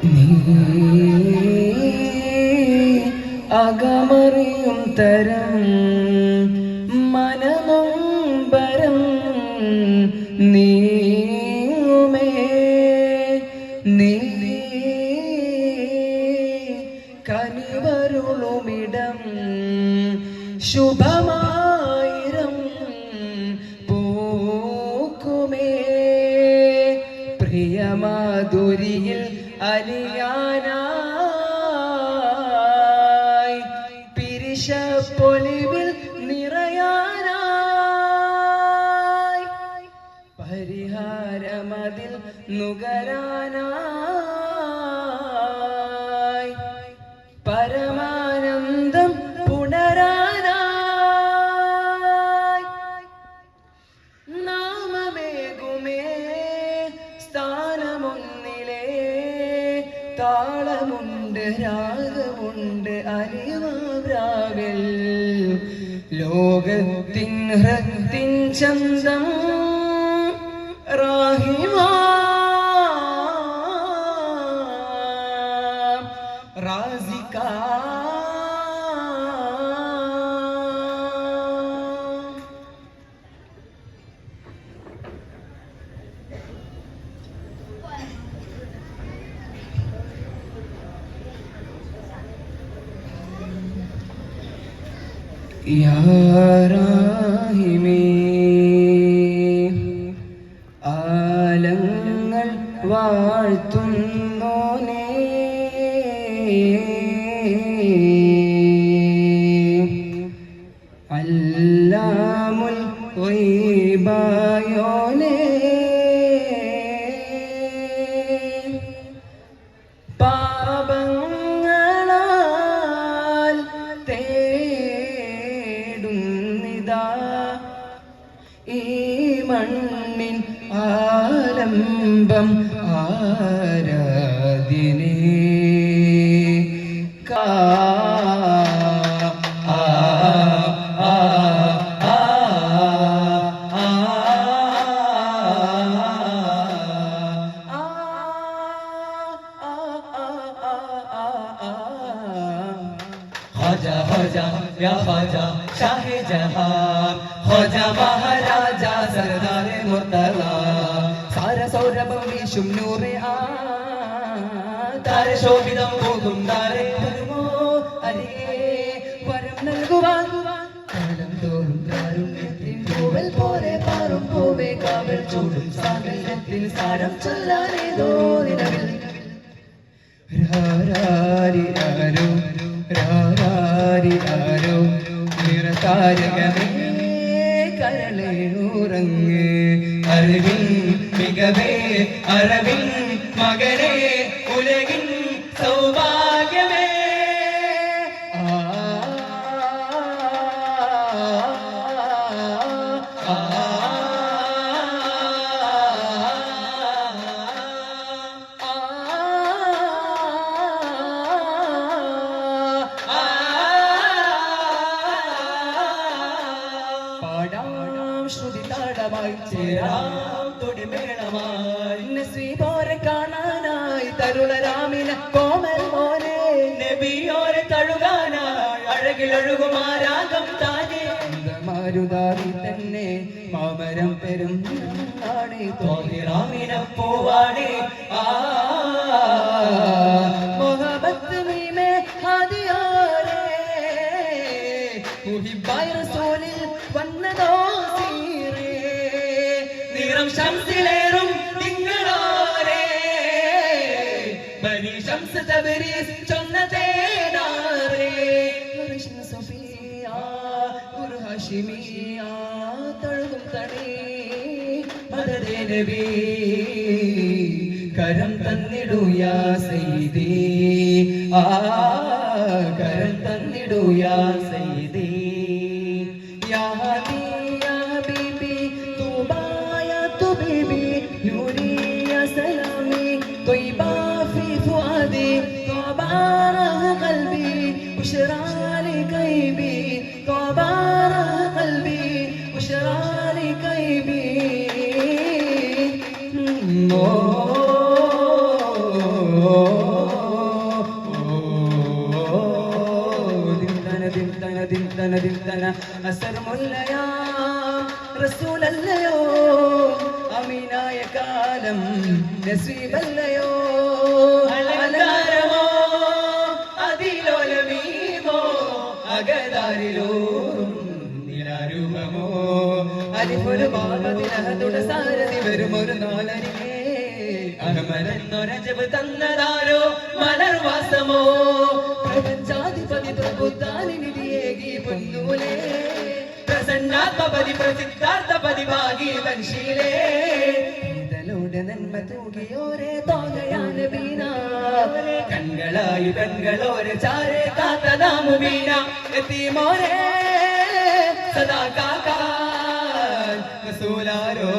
നീ അകമറിയും തരം മനനൊമ്പരം നീയുമേ നീ കനിവരുളുമിടം ശുഭമായിരം പൂക്കുമേ പ്രിയമാധുരിയിൽ അലിയാനായി പിരിശപ്പൊലിവിൽ നിറയാനായി പരിഹാരമതിൽ നുകരാനായി പരമാനന്ദം പുണരാനായി നാമമേകുമേ സ്ഥാനമൊന്നിലേ താളമുണ്ട് രാഗമുണ്ട് അലിവാവ്രാവിൽ ലോകത്തിൻ ഹൃത്തിൻ ചന്തം റാഹിമാ റാസിക യാ റാഹിമേ ആലങ്ങൾ വാഴ്ത്തുന്നോനേ അല്ലാമുൽ ഗൈബായോനേ പാപങ്ങളാൽ തേടുന്നിതാ ഈ മണ്ണിൻ ആലംബം ആരാധ്യനേ ख्वाजा ख्वाजा या ख्वाजा शाहे जहां ख्वाजा महाराजा सरदारे मुर्तला सारा सौरभം വീശും നൂറേ ആ താരശോഭിതം പോകും താരേ വരുമോ അരികെ വരം നൽകുവാൻ കാലം തോറും കാരുണ്യത്തിൻ പൂവൽ പോലെ പാറും പൂവേ കാവൽ ചൂടും സാഗരത്തിൽ സാരം ചൊല്ലാനേതോ നിലവിൽ രാരാരിരാരോ രാരാരിരാരോ നിറതാരകമേ കരളേ ഉറങ്ങ് അറിവിൻ മികവേ അറിവിൻ മകനേ ഉലകിൻ സൗഭാഗ്യമേ ശ്രുതി താളമായി ചേരാം തുടിമേളമായി നസീബോരെ കാണാനായി തരുളരാമിന കോമൽ മോനെ നബിയോരെ തഴുകാനായി അഴകിലൊഴുകുമാരാഗം താനേ മാരുതാവി തന്നെ മാമരം പെരും നാടേ തോഹിറാമിന പൂവാടേ മുഹബത്ത് മീമേ ഹാദിയാരേ മുഹിബായ റസൂലിൽ വന്നതോ ശംസിലേറും തിങ്കളോരേ ബനി ശംസ് തബരീസ് ചൊന്നതേനാരേ ഹർഷൻ സഫിയ ഗുരു ഹാഷിമിയ തഴുകും തണി മദദേ നബി കരം തന്നിടൂ യാ സയ്യിദി കരം തന്നിടൂ യാ സയ്യിദി യാ ഹബീബി نوري يا سلامي طيبة في فؤادي طباره قلبي بشرى لي كيبي طباره قلبي بشرى لي كيبي Oh ദിൽതന അസർമുല്ലയാ റസൂലല്ലയോ അമീനായ കാലം നസീബല്ലയോ അലങ്കാരമോ അതിലോലമീമോ അകതാരിലോറും നിലാരൂപമോ അലിഫൊരു ബാബതിലഹതുടെ സാരഥി വരുമൊരു നാലരികേ അഹമരെന്നൊരജബ് തന്നതാരോ മലർവാസമോ പ്രപഞ്ചാധിപതി പ്രബുദ്ധാനിധിയേകി പൊന്നൂലേ പ്രസന്നാത്മപതി പ്രസിദ്ധാർത്ഥപതി ഭാഗി വൻശീലേ ഇതലൂടെ നന്മ തൂകിയോരെ തോകയാണ് വീണ കൺകളായി കൺകളോരെ ചാരെ കാത്തതാമു വീണ എത്തിമോരെ സദാ കാക്കാൻ റസൂലാരോ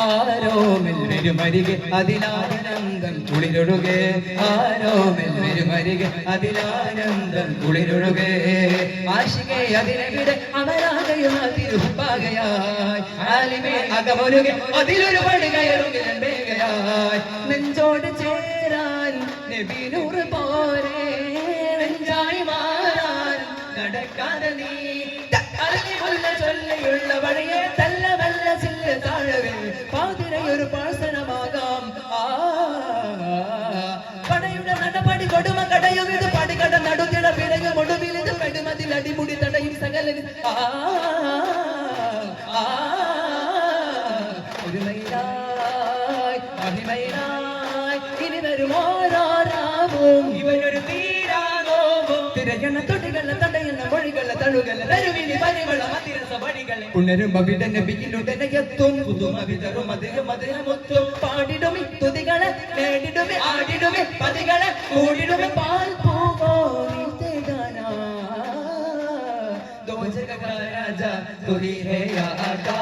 ആരോമിൽ വരുമരികെ അതിലാനന്ദം കുളിരൊഴുകെ ആരോമിൽ വരുമരികെ അതിലാനന്ദം കുളിരൊഴുകെ ആശികെ അതിനെവിടെ അവരാകയും അതിരുപ്പാകയായി ആലിമേ അകമൊരുകെ അതിലൊരു പടി കയറുകയായി നെഞ്ചോട് ചേരാൻ നബിനൂർ പോരെ നെഞ്ചായി മാറാൻ നടക്കാതെ നീ ചൊല്ലിയുള്ള വഴിയെ തല്ല വല്ല ചില്ല താഴവിൽ പാതിരയൊരു പാസനമാകാം പടയുടെ നടപടി കൊടുമ കടയും ഇത് പടികട നടുകിട പിറകും ഒടുവിൽ ഇത് കടുമതിൽ അടിമുടി തടയും സകല ഒരുമയിലായി അഭിമയിലായി ഇനി വരുമോരാവും ഇവനൊരു തിരയണ തൊടികള തടയുന്ന മൊഴികള തഴുകള തരുവിനി പരിമള മതിരസ വഴികളെ ഉണരുമ്പ വിടന ബിയിലുടനെത്തും പുതുമ വിതറും മധുരമൊത്തും പാടിടുമി തുതികളെ നേടിടുമി ആടിടുമി പതികളെ കൂടിടുമി പാൽ പൂവോ നീതേഗാനാ ദോ ജഗ കാ രാജാ തുഹി ഹേ യാ ആകാ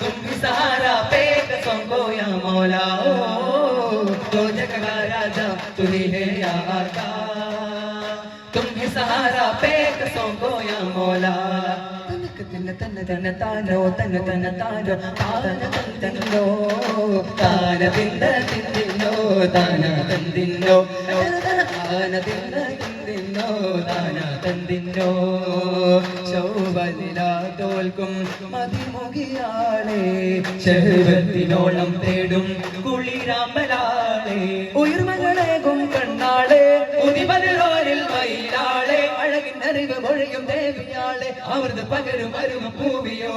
തും ഹി സഹാरा पे कसम को या मौला दो जग का राजा तुही है या आका सहारा पे कसों को या मौला तन तन तन तानो तन तन तानो तान तन तनो तान दिंद दिंदिनो तान तन दिनो तान दिंद दिंदिनो तान तन दिनो ശൗവലിലാ തോൽക്കും മതിമുകിയാളെ ശഹവത്തിനോളം തേടും കുളിരാമ്പലാളെ ഉയർമകളേകും കണ്ണാളെ ഉദിപതിരോരിൽ മയിലാളെ അഴകിന്നറിവ് മൊഴിയും ദേവിയാളെ അമൃത് പകരും അരുമ പൂവിയോ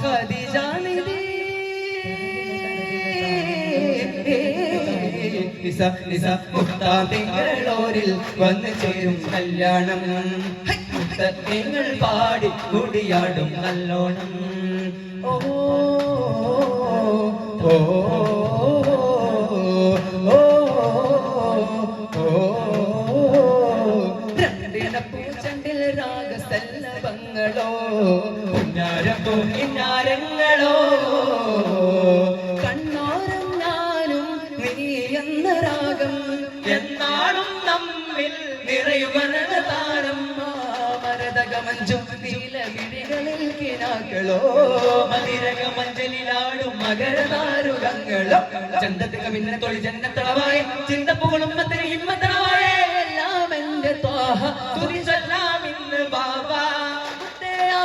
ഖദീജാനിധി നിസ നിസ മുക്താതിങ്ങളോരിൽ വന്നു ചേരും കല്യാണം മുക്തങ്ങൾ പാടി കുടിയാടും നല്ലോണം ഓ ഓ രാഗസല്ലഭങ്ങളോ പുന്നാരപ്പോ കിന്നാരങ്ങളോ കണ്ണോരം ഞാനും നീ എന്ന രാഗം എന്നാളും നമ്മിൽ നിറയുമരണതാരം മരതകമഞ്ചും നീലമിഴികളിൽ കിനാക്കളോ മതിരകമഞ്ചലിലാടും മകരതാരുകങ്ങളോ ചന്തത്തിക മിന്ന തൊഴി ജന്നത്തളവായ ചിന്തപ്പുകളും മത്തിന് ഹിമ്മത്തളവായ എല്ലാം എന്റെ ത്വാഹ തുതി ചൊല്ലാമിന്ന് ബാബാ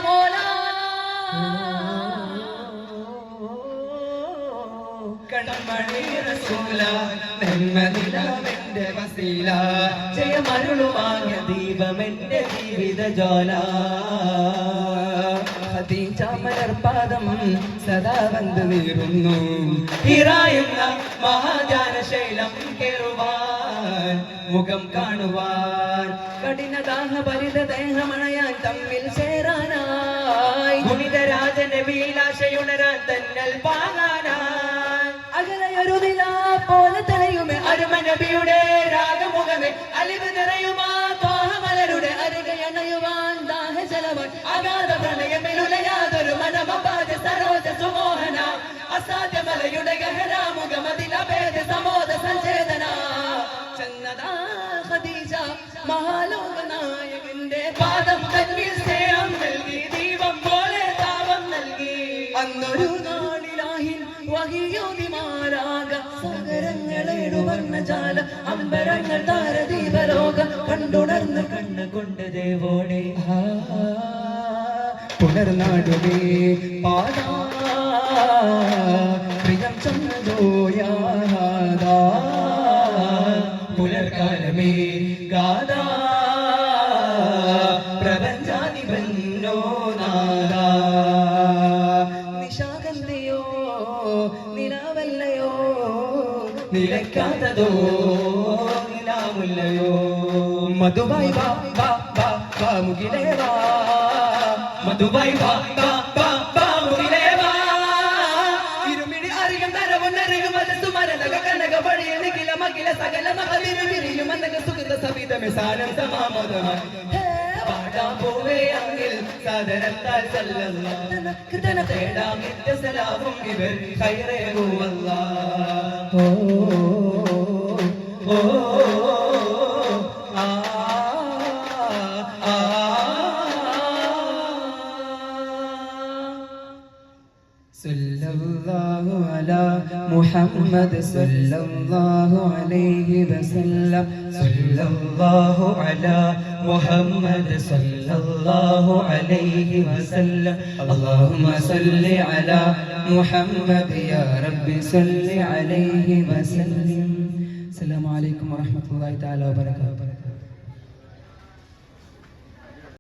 മോലാ കൺമണി റസൂല നെന്മദിനമെന്റെ വസീല ജയമരുളുമായ ദീപമെന്റെ ജീവിത ജ്വാല ഖദീജ മലർപാദം സദാ വന്നു വീറുന്നു ഹിറായുന്ന മഹാജാന ശൈലം കേറുവാൻ മുഖം കാണുവാൻ കഠിനദാഹ പരിത ദേഹമണയാൻ തമ്മിൽ ചേരാനായി ഗുണിതരാജന്റെ വീലാശയുണരാൻ തന്നൽ പാകാനായി അകലയൊരു നില പോലെ തലയുമേ അരുമ നബിയുടെ രാഗമുഖമേ അലിവ് നിറയുമാ തോഹമലരുടെ അരികയണയുവാൻ ദാഹജലവൻ അഗാധ പ്രണയമിലുലയാതൊരു മനമപാജ സരോജ സുമോഹന അസാധ്യമലയുടെ ഗഹരാമുഖമതിലഭേദ സമോദ സഞ്ചേതന ചന്നദാ ഖദീജ മഹാലോക നായകന്റെ പാദം തന്നിൽ സ്നേഹം നൽകി ദീപം പോലെ താപം നൽകി അന്നൊരു നാളിലാഹിൻ വഹിയോതിമാരാക സകരങ്ങളേടുവർണ്ണ ജാല അമ്പരങ്ങൾ താരദീപലോകം കണ്ടുണർന്ന് കണ്ണുകൊണ്ട് ദേവോടെ പുനർനാടുവേ പാടാ പ്രിയം ചന്ദ്രോയാദാ പുലർകാലമേ ഗാദാ പ്രപഞ്ചാധിപന്നോ നാദാ നിശാഗന്ധയോ നിലാവല്ലയോ നിലയ്ക്കാത്തതോ നിലാമുല്ലയോ മധുവായി വാ വാ വാ വാ മുകിലേ വാ മധുവായി വാ വാ വാ വാ മുകിലേ വാ ഇരുമിഴി അറിയും നരവും നരകും മനസ്സു മരതക കനക വഴിയ നിഖില മകില സകല മഹതിരു വിരിയും അനക സുഗത സവിതമേ സാനന്ദമാമോദമായി പാടാം പോവേ അങ്ങിൽ സാദരത്താൽ സല്ലല്ലാഹു തേടാം നിത്യസലാമും ഇവർ ഖൈറേഹു അല്ലാഹ് ഓ സല്ലല്ലാഹു അലാ മുഹമ്മദ് സല്ലല്ലാഹു അലൈഹി വസല്ലം സല്ലല്ലാഹു അലാ മുഹമ്മദ് സല്ലല്ലാഹു അലൈഹി വസല്ലം അല്ലാഹുമ്മ സല്ലി അലാ മുഹമ്മദ് യാ റബ്ബി സല്ലി അലൈഹി വസല്ലം അസ്സലാമു അലൈക്കും വറഹ്മത്തുള്ളാഹി തആല വബറകാതുഹു